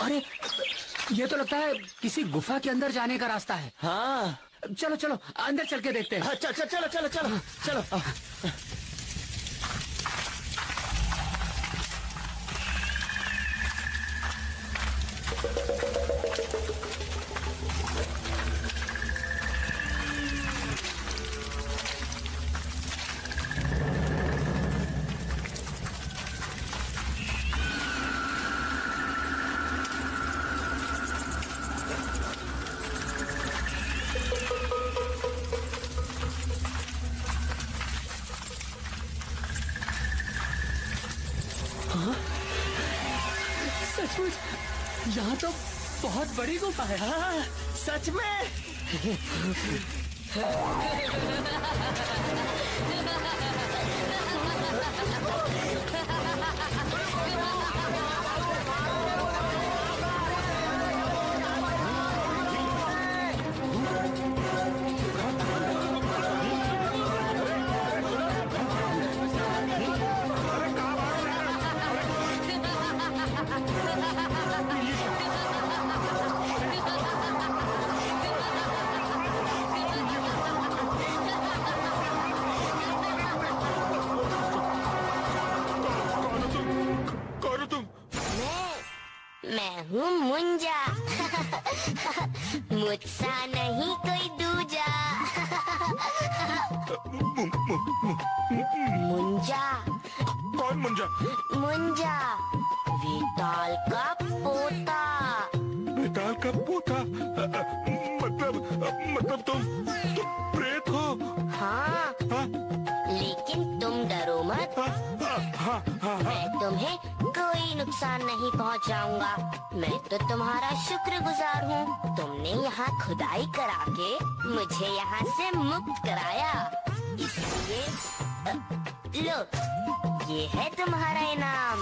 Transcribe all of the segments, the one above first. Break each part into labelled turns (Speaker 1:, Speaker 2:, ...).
Speaker 1: अरे ये तो लगता है किसी गुफा के अंदर जाने का रास्ता है।
Speaker 2: हाँ
Speaker 1: चलो चलो अंदर चल के देखते हैं।
Speaker 2: हाँ, चलो चलो चलो चलो चलो।
Speaker 1: सचमुच यहाँ तो बहुत बड़ी गुफा है।
Speaker 2: हाँ सच में।
Speaker 3: मैं हूँ मुंजा। मुझसा नहीं कोई दूजा। मुंजा।
Speaker 4: कौन मुंजा?
Speaker 3: मुंजा वेताल का पोता।
Speaker 4: बेताल का पोता? मतलब तुम प्रेत हो?
Speaker 3: हाँ,
Speaker 4: हाँ?
Speaker 3: लेकिन तुम डरो मत। मैं तुम्हें कोई नुकसान नहीं पहुंचाऊंगा। मैं तो तुम्हारा शुक्रगुजार हूँ। तुमने यहाँ खुदाई करा के मुझे यहाँ से मुक्त कराया, इसलिए लो, ये है तुम्हारा इनाम।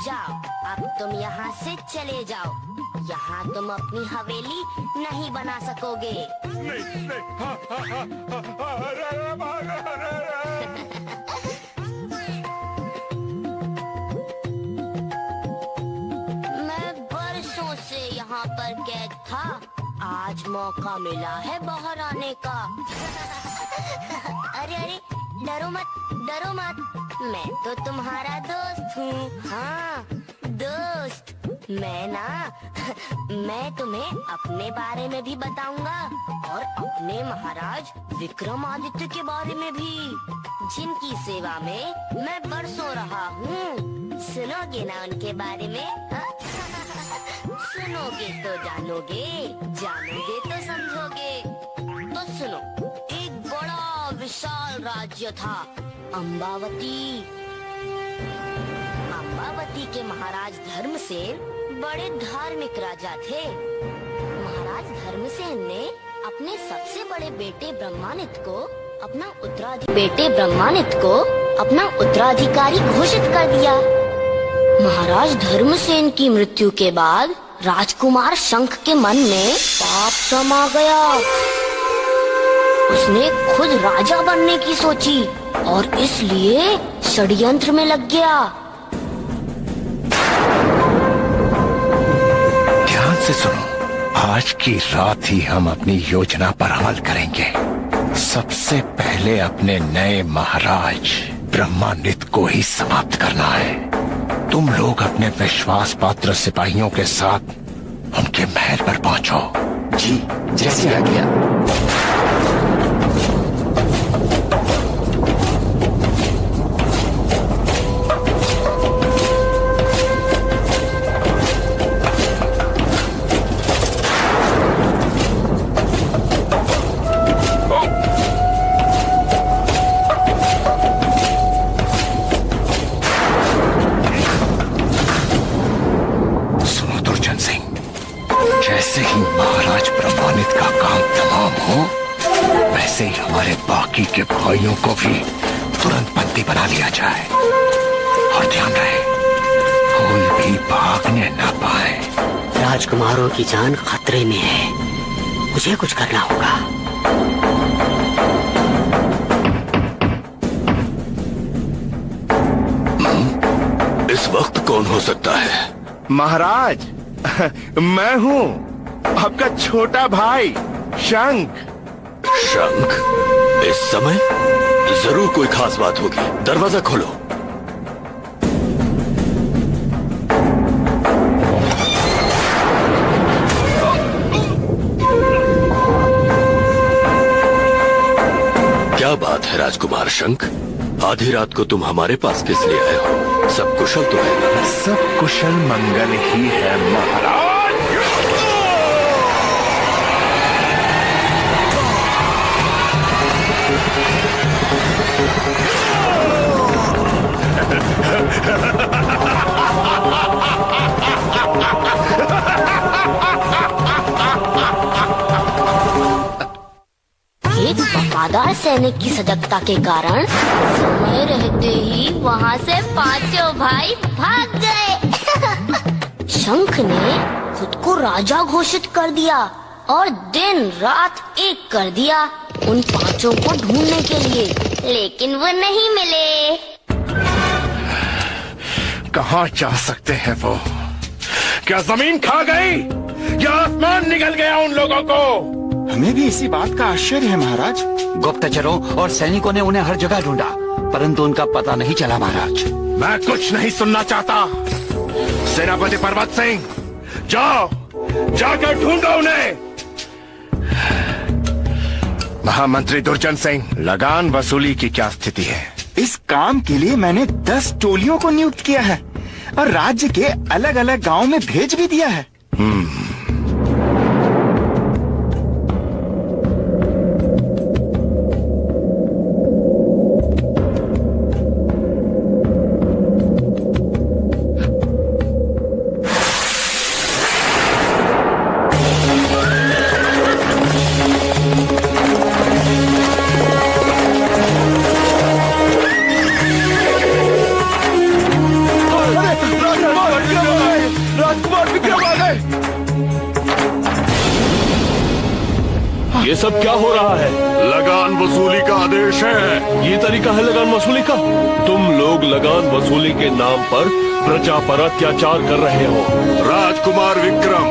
Speaker 3: जाओ, अब तुम यहाँ से चले जाओ। यहाँ तुम अपनी हवेली नहीं बना सकोगे।
Speaker 4: नहीं नहीं।
Speaker 3: मैं बरसों से यहाँ पर कैद था, आज मौका मिला है बाहर आने का। अरे अरे डरो मत, डरो मत, मैं तो तुम्हारा दोस्त हूँ। हाँ दोस्त, मैं तुम्हें अपने बारे में भी बताऊंगा और अपने महाराज विक्रमादित्य के बारे में भी, जिनकी सेवा में मैं बरसों रहा हूँ। सुनोगे ना उनके बारे में? सुनोगे तो जानोगे, जानोगे तो समझोगे। तो सुनो, एक बड़ा विशाल राज्य था अम्बावती। अम्बावती के महाराज धर्मसेन बड़े धार्मिक राजा थे। महाराज धर्मसेन ने अपने सबसे बड़े बेटे ब्रह्मानित को अपना उत्तराधिकारी घोषित कर दिया। महाराज धर्मसेन की मृत्यु के बाद राजकुमार शंख के मन में पाप समा गया। उसने खुद राजा बनने की सोची और इसलिए षड्यंत्र में लग गया।
Speaker 5: ध्यान से सुनो, आज की रात ही हम अपनी योजना पर अमल करेंगे। सबसे पहले अपने नए महाराज ब्रह्मानित को ही समाप्त करना है। तुम लोग अपने विश्वास पात्र सिपाहियों के साथ उनके महल पर पहुंचो।
Speaker 2: जी, जैसे आज्ञा।
Speaker 5: जैसे ही महाराज ब्रह्मानित का काम तमाम हो, वैसे ही हमारे बाकी के भाइयों को भी तुरंत बंदी बना लिया जाए। और ध्यान रहे, कोई भी भागने न पाए।
Speaker 6: राजकुमारों की जान खतरे में है, मुझे कुछ करना होगा।
Speaker 4: इस वक्त कौन हो सकता है?
Speaker 5: महाराज, मैं हूँ आपका छोटा भाई शंख।
Speaker 7: शंख? इस समय जरूर कोई खास बात होगी। दरवाजा खोलो। क्या बात है राजकुमार शंख? आधी रात को तुम हमारे पास किस लिए आए हो? सब कुशल तो है ना?
Speaker 5: सब कुशल मंगल ही है महाराज।
Speaker 3: एक वफादार सैनिक की सजगता के कारण समय रहते ही वहाँ से पांचों भाई भाग गए। शंख ने खुद को राजा घोषित कर दिया और दिन रात एक कर दिया उन पांचों को ढूंढने के लिए, लेकिन वो नहीं मिले।
Speaker 5: कहाँ जा सकते हैं वो? क्या जमीन खा गई या आसमान निगल गया उन लोगों को?
Speaker 8: हमें भी इसी बात का आश्चर्य है महाराज।
Speaker 1: गुप्तचरों और सैनिकों ने उन्हें हर जगह ढूंढा, परंतु उनका पता नहीं चला महाराज।
Speaker 5: मैं कुछ नहीं सुनना चाहता। सेनापति पर्वत सिंह, जाओ, जाकर ढूंढो उन्हें। महामंत्री दुर्जन सिंह, लगान वसूली की क्या स्थिति है?
Speaker 8: इस काम के लिए मैंने 10 टोलियों को नियुक्त किया है और राज्य के अलग अलग गांवों में भेज भी दिया है।
Speaker 7: ये सब क्या हो रहा है?
Speaker 4: लगान वसूली का आदेश है।
Speaker 7: ये तरीका है लगान वसूली का? तुम लोग लगान वसूली के नाम पर प्रजा पर अत्याचार कर रहे हो।
Speaker 4: राजकुमार विक्रम,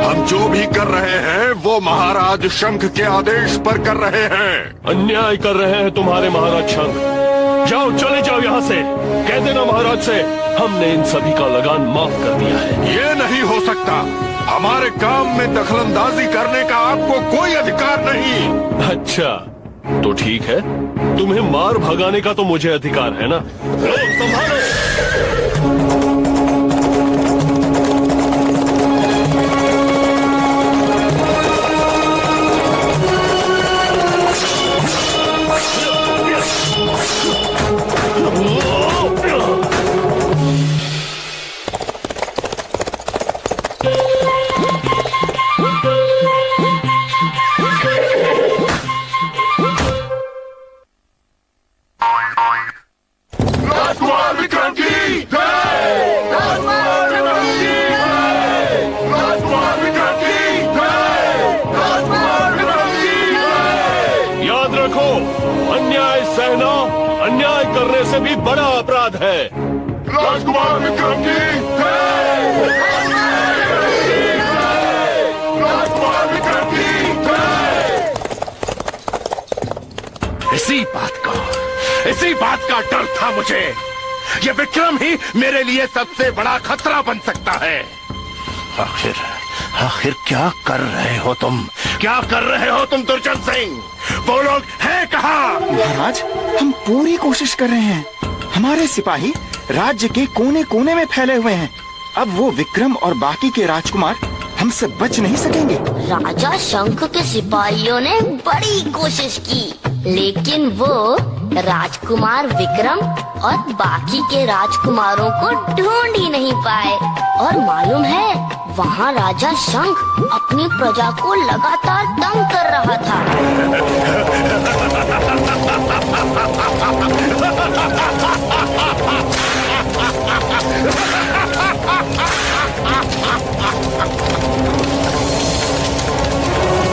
Speaker 4: हम जो भी कर रहे हैं वो महाराज शंख के आदेश पर कर रहे हैं।
Speaker 7: अन्याय कर रहे हैं तुम्हारे महाराज शंख। जाओ, चले जाओ यहाँ से। कह देना महाराज से हमने इन सभी का लगान माफ कर दिया है।
Speaker 4: ये नहीं हो सकता। हमारे काम में दखलंदाजी करने का आपको कोई अधिकार नहीं।
Speaker 7: अच्छा, तो ठीक है, तुम्हें मार भगाने का तो मुझे अधिकार है ना? लोग संभालो। अन्याय सहना अन्याय करने से भी बड़ा अपराध है।
Speaker 4: राजकुमार विक्रम की जय! राजकुमार विक्रम की जय!
Speaker 5: इसी बात का डर था मुझे। ये विक्रम ही मेरे लिए सबसे बड़ा खतरा बन सकता है। आखिर क्या कर रहे हो तुम? क्या कर रहे हो तुम दुर्जन सिंह? वो लोग हैं कहाँ?
Speaker 8: महाराज, हम पूरी कोशिश कर रहे हैं। हमारे सिपाही राज्य के कोने कोने में फैले हुए हैं। अब वो विक्रम और बाकी के राजकुमार हमसे बच नहीं सकेंगे।
Speaker 3: राजा शंख के सिपाहियों ने बड़ी कोशिश की, लेकिन वो राजकुमार विक्रम और बाकी के राजकुमारों को ढूंढ ही नहीं पाए। और मालूम है, वहाँ राजा शंख अपनी प्रजा को लगातार तंग कर रहा था।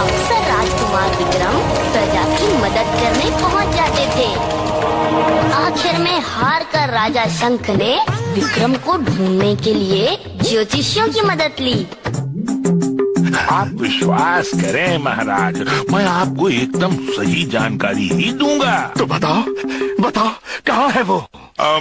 Speaker 3: अक्सर राजकुमार विक्रम प्रजा की मदद करने पहुँच जाते थे। आखिर में हार कर राजा शंख ने विक्रम को ढूंढने के लिए ज्योतिषियों की मदद ली।
Speaker 9: आप विश्वास करें महाराज, मैं आपको एकदम सही जानकारी ही दूंगा।
Speaker 5: तो बताओ बताओ, कहाँ है वो?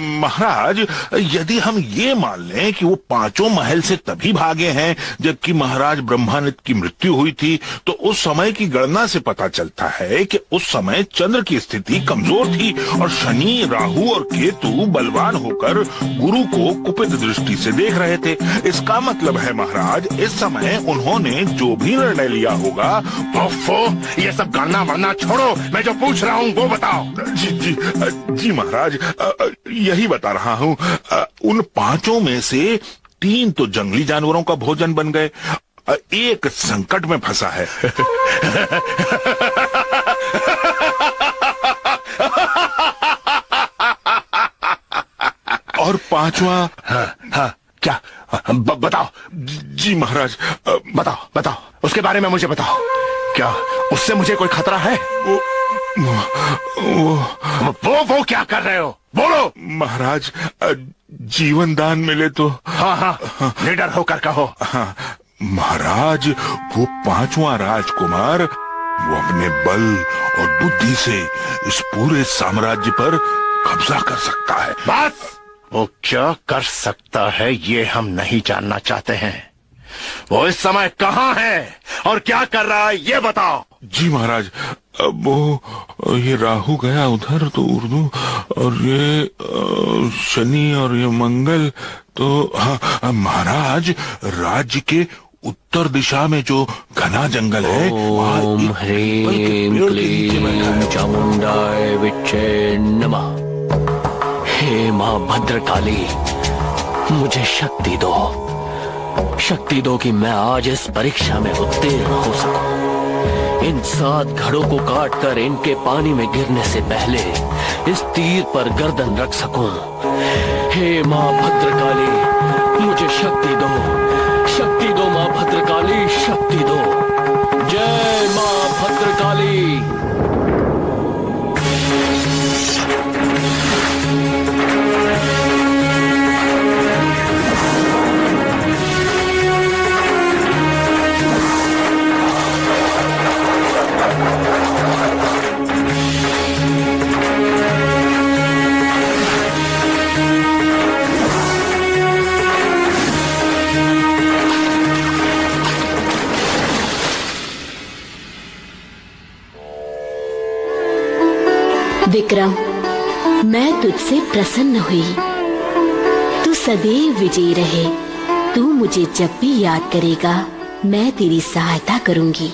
Speaker 9: महाराज, यदि हम ये मान लें कि वो पांचों महल से तभी भागे हैं जबकि महाराज ब्रह्मानित की मृत्यु हुई थी, तो उस समय की गणना से पता चलता है कि उस समय चंद्र की स्थिति कमजोर थी और शनि, राहु और केतु बलवान होकर गुरु को कुपित दृष्टि से देख रहे थे। इसका मतलब है महाराज, इस समय उन्होंने जो भी निर्णय लिया होगा।
Speaker 5: ये सब गणना वरना छोड़ो, मैं जो पूछ रहा हूँ वो बताओ।
Speaker 9: जी महाराज, यही बता रहा हूँ। उन पांचों में से 3 तो जंगली जानवरों का भोजन बन गए, एक संकट में फंसा है। और 5वां।
Speaker 5: हाँ, क्या? बताओ।
Speaker 9: जी महाराज,
Speaker 5: बताओ उसके बारे में मुझे बताओ। क्या उससे मुझे कोई खतरा है? वो क्या कर रहे हो? बोलो।
Speaker 9: महाराज, जीवन दान मिले तो।
Speaker 5: हाँ, निडर होकर कहो।
Speaker 9: हाँ महाराज, वो 5वां राजकुमार, वो अपने बल और बुद्धि से इस पूरे साम्राज्य पर कब्जा कर सकता है।
Speaker 5: बस, वो क्या कर सकता है ये हम नहीं जानना चाहते हैं। वो इस समय कहाँ है और क्या कर रहा है ये बताओ।
Speaker 9: जी महाराज, वो ये राहु गया उधर तो उर्दू, और ये शनि और ये मंगल तो। हाँ महाराज, राज्य के उत्तर दिशा में जो घना जंगल है,
Speaker 7: ओम ह्रीं क्लीं चामुंडाय विच्चे नमः। हे मां भद्रकाली, मुझे शक्ति दो कि मैं आज इस परीक्षा में उत्तीर्ण हो सकूं। इन 7 घड़ों को काटकर इनके पानी में गिरने से पहले इस तीर पर गर्दन रख सकूं। हे मां भद्रकाली, मुझे शक्ति दो मां भद्रकाली, शक्ति दो। जय मां भद्रकाली।
Speaker 10: विक्रम, मैं तुझसे प्रसन्न हुई। तू सदैव विजयी रहे। तू मुझे जब भी याद करेगा, मैं तेरी सहायता करूंगी।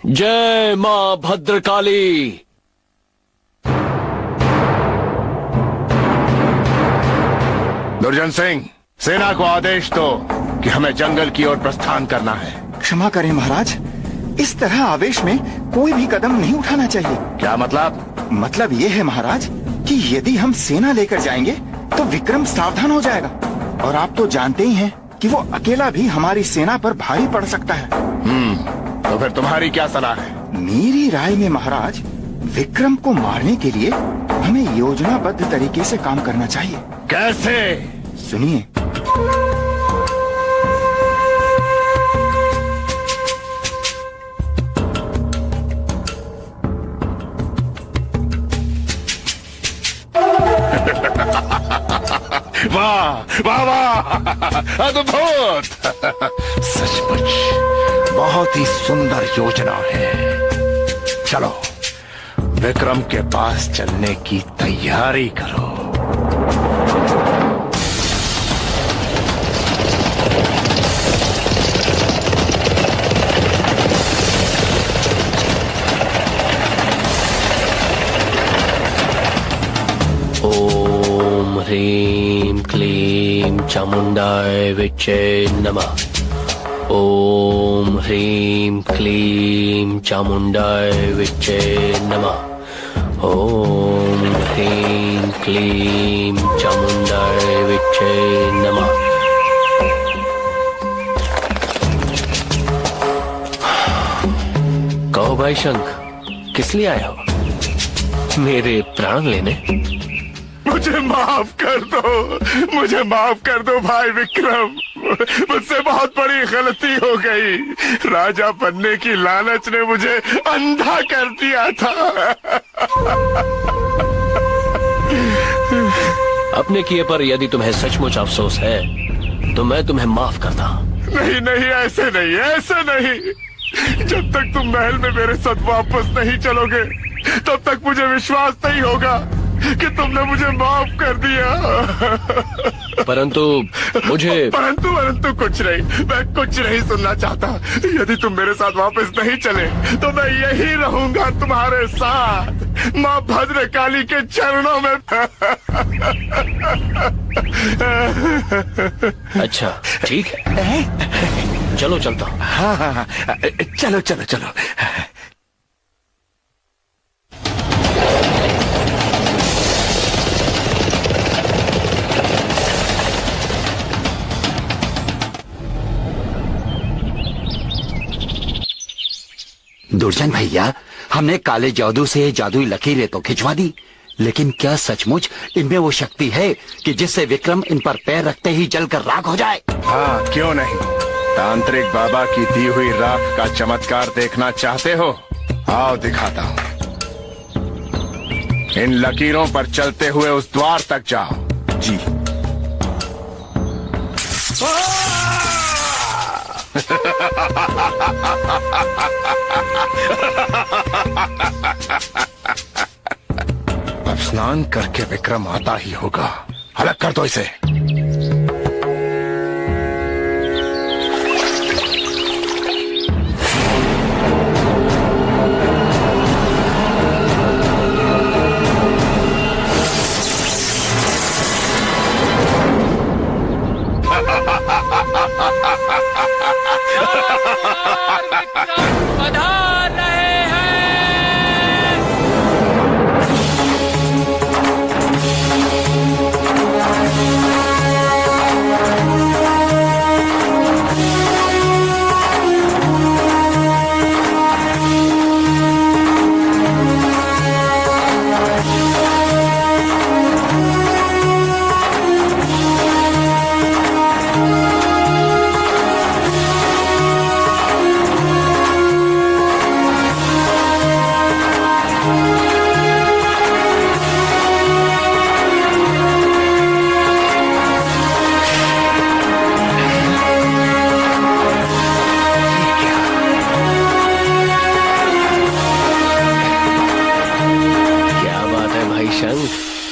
Speaker 7: जय मां भद्रकाली।
Speaker 5: दुर्जन सिंह, सेना को आदेश दो कि हमें जंगल की ओर प्रस्थान करना है।
Speaker 8: क्षमा करें महाराज, इस तरह आवेश में कोई भी कदम नहीं उठाना चाहिए।
Speaker 5: क्या मतलब?
Speaker 8: मतलब ये है महाराज कि यदि हम सेना लेकर जाएंगे तो विक्रम सावधान हो जाएगा, और आप तो जानते ही हैं कि वो अकेला भी हमारी सेना पर भारी पड़ सकता है।
Speaker 5: तो फिर तुम्हारी क्या सलाह है?
Speaker 8: मेरी राय में महाराज, विक्रम को मारने के लिए हमें योजनाबद्ध तरीके से काम करना चाहिए।
Speaker 5: कैसे?
Speaker 8: सुनिए।
Speaker 5: वाह वाह वाह, अद्भुत। सचमुच बहुत ही सुंदर योजना है। चलो विक्रम के पास चलने की तैयारी करो।
Speaker 7: ओम ह्रीं क्लीं चामुंडाय विच्चे नमः। ओम ह्रीं क्लीं चामुंडाय विच्चे नमः। ओम ह्रीं क्लीं चामुंडाय विच्चे नमः। कहो भाई शंख, किस लिए आए हो? मेरे प्राण लेने?
Speaker 4: मुझे माफ कर दो, मुझे माफ कर दो भाई विक्रम। मुझसे बहुत बड़ी गलती हो गई। राजा बनने की लालच ने मुझे अंधा कर दिया था।
Speaker 7: अपने किए पर यदि तुम्हें सचमुच अफसोस है तो मैं तुम्हें माफ करता हूँ।
Speaker 4: नहीं नहीं, ऐसे नहीं, ऐसे नहीं। जब तक तुम महल में मेरे साथ वापस नहीं चलोगे तब तक मुझे विश्वास नहीं होगा कि तुमने मुझे माफ कर दिया।
Speaker 7: परंतु मुझे
Speaker 4: परंतु कुछ नहीं, मैं कुछ नहीं सुनना चाहता। यदि तुम मेरे साथ वापस नहीं चले तो मैं यही रहूंगा तुम्हारे साथ, माँ भद्रकाली के चरणों में।
Speaker 7: अच्छा ठीक है, चलो चलता हूँ।
Speaker 8: हाँ हाँ हाँ, चलो चलो चलो।
Speaker 1: दुर्जन भैया, हमने काले जादू से जादुई लकीरें तो खिंचवा दी, लेकिन क्या सचमुच इनमें वो शक्ति है कि जिससे विक्रम इन पर पैर रखते ही जलकर राख हो जाए?
Speaker 5: हाँ, क्यों नहीं। तांत्रिक बाबा की दी हुई राख का चमत्कार देखना चाहते हो? आओ दिखाता हूँ। इन लकीरों पर चलते हुए उस द्वार तक जाओ।
Speaker 8: जी।
Speaker 5: अब स्नान करके विक्रम आता ही होगा। अलग कर दो इसे।
Speaker 7: पधार रहे हैं।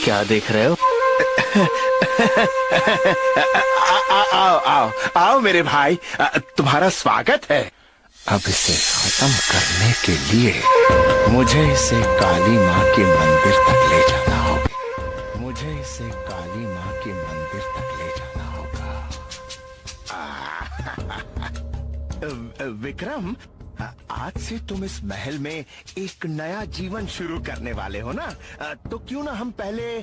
Speaker 7: क्या देख रहे हो?
Speaker 5: आओ आओ आओ मेरे भाई, तुम्हारा स्वागत है। अब इसे खत्म करने के लिए मुझे इसे काली माँ के मंदिर तक ले जाना होगा। मुझे इसे काली माँ के मंदिर तक ले जाना होगा। विक्रम, आज से तुम इस महल में एक नया जीवन शुरू करने वाले हो ना, तो क्यों ना हम पहले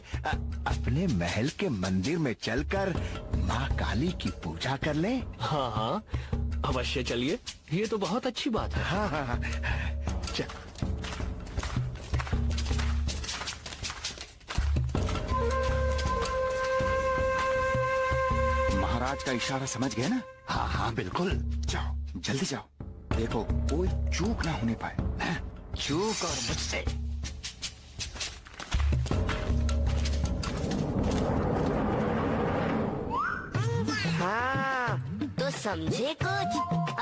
Speaker 5: अपने महल के मंदिर में चलकर माँ काली की पूजा कर लें?
Speaker 7: हाँ हाँ अवश्य, चलिए, ये तो बहुत अच्छी बात है।
Speaker 5: हाँ हाँ हाँ, चल।
Speaker 8: महाराज का इशारा समझ गए ना?
Speaker 1: हाँ हाँ बिल्कुल।
Speaker 8: जाओ, जल्दी जाओ। देखो कोई चूक ना होने पाए।
Speaker 1: चूक और मुझसे।
Speaker 3: हाँ, तो समझे कुछ?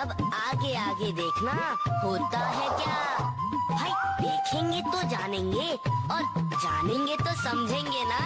Speaker 3: अब आगे आगे देखना होता है क्या। भाई देखेंगे तो जानेंगे और जानेंगे तो समझेंगे ना।